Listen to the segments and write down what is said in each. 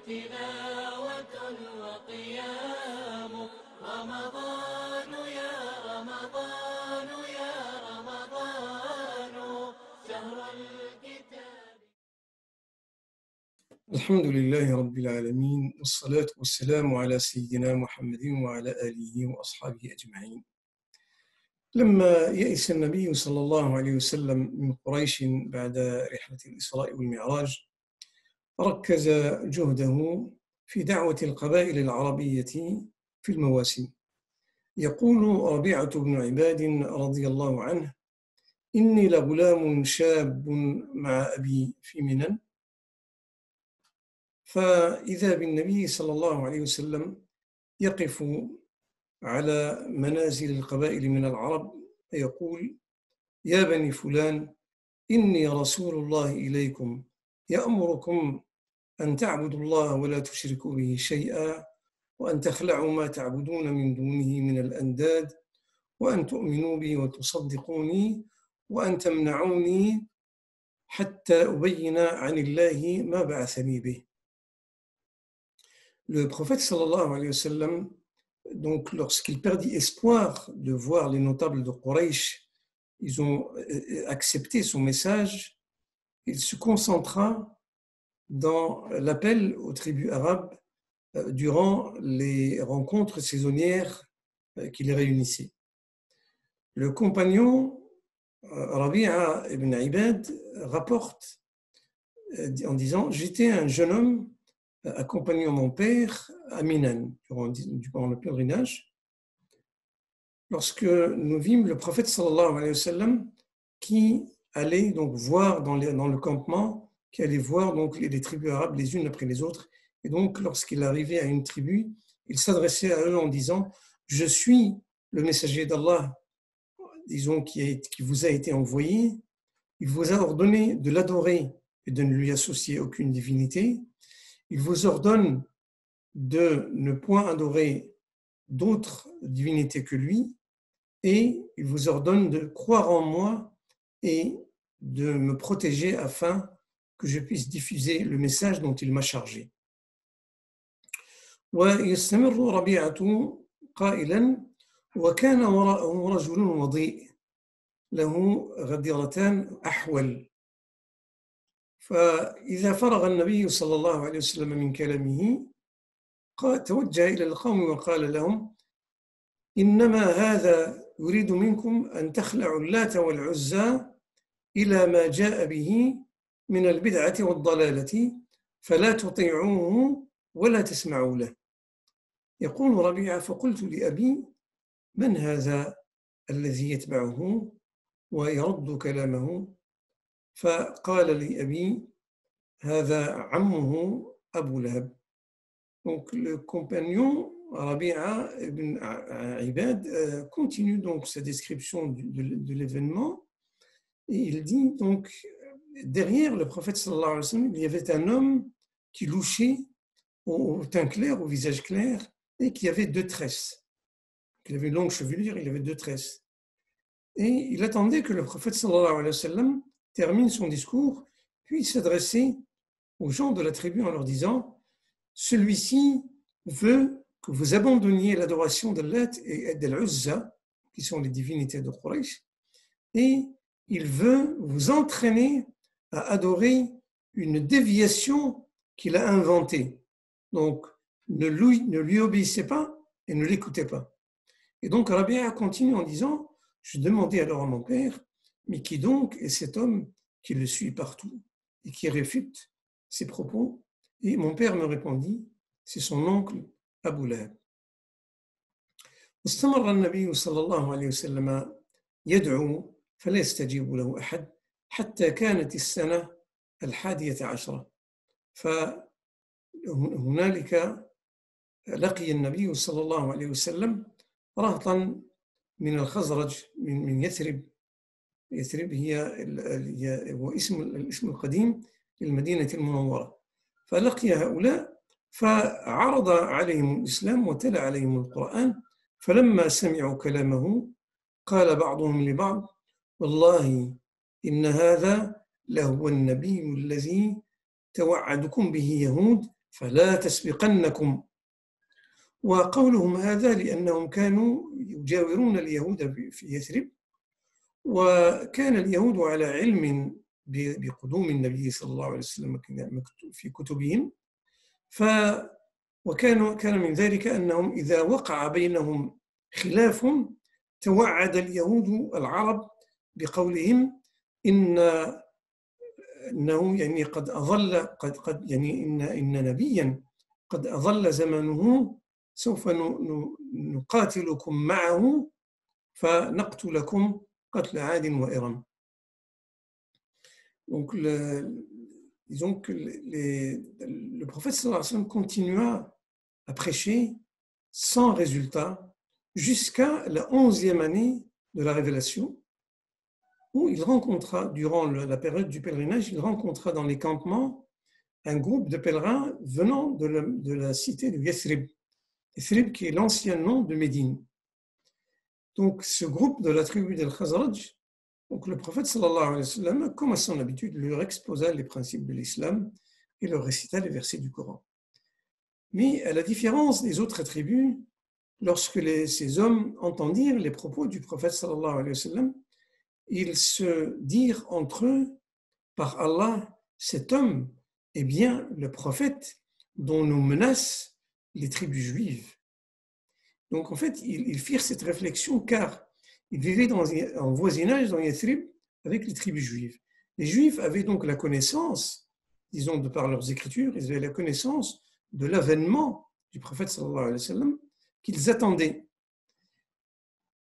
تلاوة وقيام رمضان يا رمضان يا رمضان شهر الكتاب. الحمد لله رب العالمين، والصلاة والسلام على سيدنا محمد وعلى آله وأصحابه أجمعين. لما يئس النبي صلى الله عليه وسلم من قريش بعد رحلة الإسراء والمعراج، ركز جهده في دعوة القبائل العربية في المواسم. يقول ربيعة بن عباد رضي الله عنه: إني لغلام شاب مع أبي في منى، فإذا بالنبي صلى الله عليه وسلم يقف على منازل القبائل من العرب يقول: يا بني فلان، إني رسول الله إليكم يأمركم أن تعبدوا الله ولا تشركوا به شيئا، وأن تخلعوا ما تعبدون من دونه من الأنداد، وأن تؤمنوا بي وتصدقوني، وأن تمنعوني حتى أبين عن الله ما بعثني به. Le prophète sallallahu alayhi wa sallam, donc, lorsqu'il perdit espoir de voir les notables de Quraysh, ils ont accepté son message, il se concentra dans l'appel aux tribus arabes durant les rencontres saisonnières qui les réunissaient. Le compagnon Rabi'a ibn Ibad rapporte en disant: j'étais un jeune homme accompagnant mon père à Minan durant le pèlerinage, lorsque nous vîmes le prophète sallallahu alayhi wa sallam qui allait donc voir dans le campement, qui allait voir donc les tribus arabes les unes après les autres. Et donc, lorsqu'il arrivait à une tribu, il s'adressait à eux en disant: je suis le messager d'Allah, disons, qui vous a été envoyé. Il vous a ordonné de l'adorer et de ne lui associer aucune divinité. Il vous ordonne de ne point adorer d'autres divinités que lui, et il vous ordonne de croire en moi et de me protéger afin que je puisse diffuser le message dont il m'a chargé. ويستمر ربيعة قائلا: وكان وراءه رجل وضيء له غديرتان أحول، فإذا فرغ النبي صلى الله عليه وسلم من كلامه توجه إلى القوم وقال لهم: إنما هذا يريد منكم أن تخلعوا اللات والعزى إلى ما جاء به من البدعة والضلالة، فلا تطيعوه ولا تسمعوا له. يقول ربيعة: فقلت لأبي: من هذا الذي يتبعه ويرد كلامه؟ فقال لي أبي: هذا عمه أبو لهب. Donc le compagnon Rabi'a ibn Ibad continue donc sa description de l'événement, et il dit donc: derrière le prophète sallallahu alayhi wa sallam, il y avait un homme qui louchait au teint clair, au visage clair, et qui avait deux tresses. Il avait une longue chevelure, il avait deux tresses. Et il attendait que le prophète sallallahu alayhi wa sallam termine son discours, puis il s'adressait aux gens de la tribu en leur disant: celui-ci veut que vous abandonniez l'adoration d'Allat et d'Al-Uzza, qui sont les divinités de Quraysh, et il veut vous entraîner à adorer une déviation qu'il a inventée. Donc, ne lui obéissez pas et ne l'écoutez pas. Et donc, Rabi'a continue en disant: je demandais alors à mon père: mais qui donc est cet homme qui le suit partout et qui réfute ses propos? Et mon père me répondit: c'est son oncle Abu Lahab. واستمر النبي صلى الله عليه وسلم يدعو فلا يستجيب له أحد حتى كانت السنة 11. فهنالك لقي النبي صلى الله عليه وسلم رهطا من الخزرج من يثرب. يثرب هو الاسم القديم للمدينة المنورة. فلقي هؤلاء فعرض عليهم الإسلام وتلا عليهم القرآن. فلما سمعوا كلامه قال بعضهم لبعض: والله إن هذا لهو النبي الذي توعدكم به يهود فلا تسبقنكم. وقولهم هذا لأنهم كانوا يجاورون اليهود في يثرب، وكان اليهود على علم بقدوم النبي صلى الله عليه وسلم في كتبهم. كان من ذلك أنهم إذا وقع بينهم خلاف توعد اليهود العرب بقولهم إنه يعني قد أظل قد يعني إن نبيا قد أظل زمانه سوف نقاتلكم معه فنقتلكم قتل عاد وإرم. Donc, le prophète sallallahu alayhi wa sallam continua à prêcher sans résultat jusqu'à la 11e année de la révélation, où il rencontra, durant la période du pèlerinage, il rencontra dans les campements un groupe de pèlerins venant de la cité de Yathrib, Yathrib qui est l'ancien nom de Médine. Donc, ce groupe de la tribu d'Al-Khazraj, donc le prophète sallallahu alayhi wa sallam, comme à son habitude, leur exposa les principes de l'islam et leur récita les versets du Coran. Mais à la différence des autres tribus, lorsque ces hommes entendirent les propos du prophète sallallahu alayhi wa sallam, ils se dirent entre eux, par Allah, cet homme est bien le prophète dont nous menacent les tribus juives. Donc en fait, ils firent cette réflexion car ils vivaient en voisinage dans Yathrib avec les tribus juives. Les juifs avaient donc la connaissance, disons de par leurs écritures, ils avaient la connaissance de l'avènement du prophète sallallahu alayhi wa sallam qu'ils attendaient.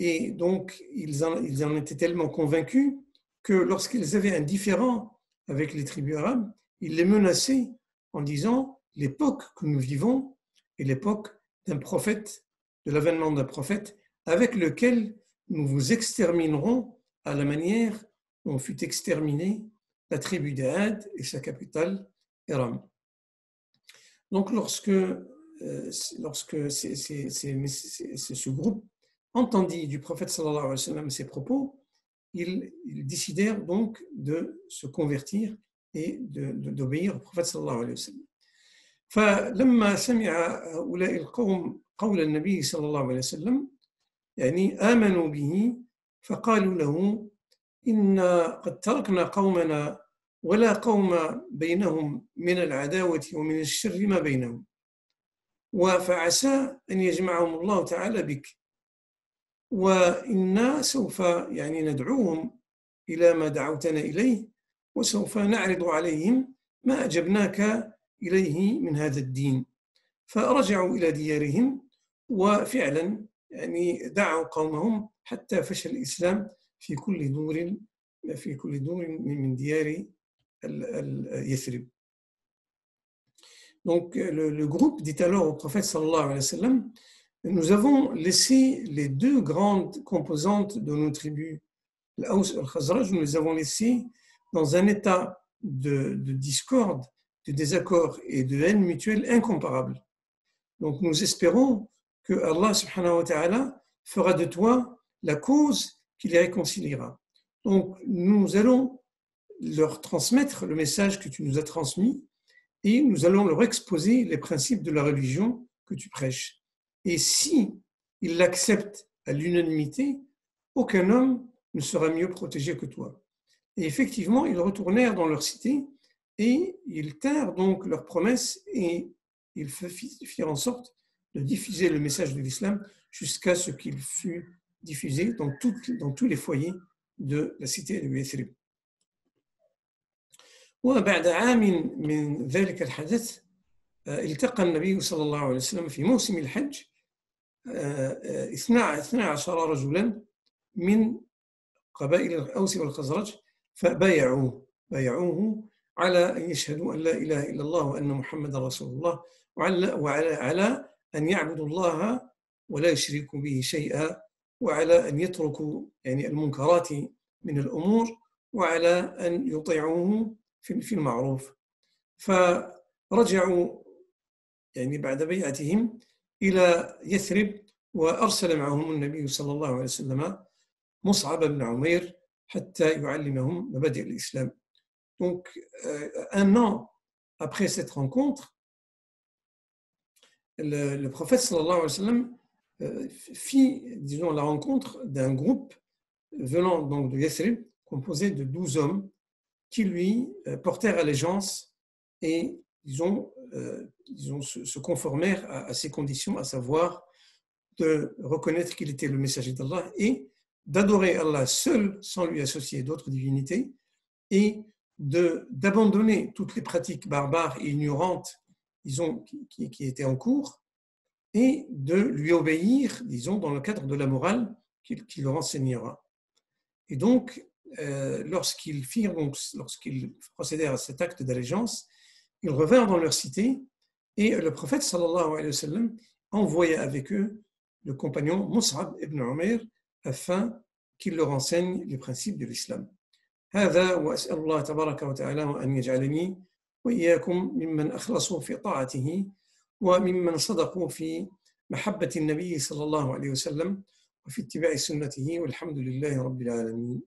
Et donc, ils en étaient tellement convaincus que lorsqu'ils avaient un différend avec les tribus arabes, ils les menaçaient en disant « l'époque que nous vivons est l'époque d'un prophète, de l'avènement d'un prophète, avec lequel nous vous exterminerons à la manière dont fut exterminée la tribu d'Ad et sa capitale, Iram. » Donc, lorsque ce groupe entendit du prophète sallallahu alayhi wa sallam ces propos, ils décidèrent donc de se convertir et d'obéir au prophète sallallahu alayhi wa sallam. فلما سمع هؤلاء القوم قول النبي صلى الله عليه وسلم يعني آمنوا به فقالوا له إنا قد تركنا قومنا ولا قوم بينهم من العداوة ومن الشر ما بينهم فعسى أن يجمعهم الله تعالى بك وإنا سوف يعني ندعوهم إلى ما دعوتنا إليه وسوف نعرض عليهم ما أجبناك إليه من هذا الدين. فرجعوا إلى ديارهم وفعلا يعني دعوا قومهم حتى فشى الإسلام في كل دور من ديار Yathrib. Donc le groupe dit alors au prophète sallallahu alayhi wa sallam, nous avons laissé les deux grandes composantes de nos tribus, l'Aws et al-Khazraj, nous les avons laissés dans un état de discorde, de désaccord et de haine mutuelle incomparable. Donc nous espérons que Allah subhanahu wa ta'ala fera de toi la cause qui les réconciliera. Donc nous allons leur transmettre le message que tu nous as transmis et nous allons leur exposer les principes de la religion que tu prêches. Et si ils l'acceptent à l'unanimité, aucun homme ne sera mieux protégé que toi. Et effectivement, ils retournèrent dans leur cité et ils tinrent donc leurs promesses et ils firent en sorte de diffuser le message de l'islam jusqu'à ce qu'il fût diffusé dans tous les foyers de la cité de Yathrib. وبعد عام من ذلك الحدث التقى النبي صلى الله عليه وسلم في موسم الحج 12 رجلا من قبائل الأوس والخزرج فبايعوه على أن يشهدوا أن لا إله إلا الله وأن محمد رسول الله وعلى أن يعبدوا الله ولا يشركوا به شيئا وعلى أن يتركوا يعني المنكرات من الأمور وعلى أن يطيعوه في المعروف. فرجعوا يعني بعد بيعتهم إلى يثرب وأرسل معهم النبي صلى الله عليه وسلم مصعب بن عمير حتى يعلمهم مبادئ الإسلام. Donc, un an après cette rencontre, le prophète sallallahu alayhi wa sallam fit, disons, la rencontre d'un groupe venant donc de Yathrib, composé de 12 hommes qui lui portèrent allégeance et, disons, se conformèrent à ces conditions, à savoir de reconnaître qu'il était le messager d'Allah et d'adorer Allah seul sans lui associer d'autres divinités et d'abandonner toutes les pratiques barbares et ignorantes, disons, qui étaient en cours et de lui obéir, disons, dans le cadre de la morale qu'il leur enseignera. Et donc, lorsqu'ils procédèrent à cet acte d'allégeance, ils revinrent dans leur cité et le prophète sallallahu alayhi wa sallam envoya avec eux le compagnon Mus'ab ibn Umair afin qu'il leur enseigne les principes de l'islam. هذا وأسأل الله تبارك وتعالى أن يجعلني وإياكم ممن أخلصوا في طاعته وممن صدقوا في محبة النبي صلى الله عليه وسلم وفي اتباع سنته والحمد لله رب العالمين.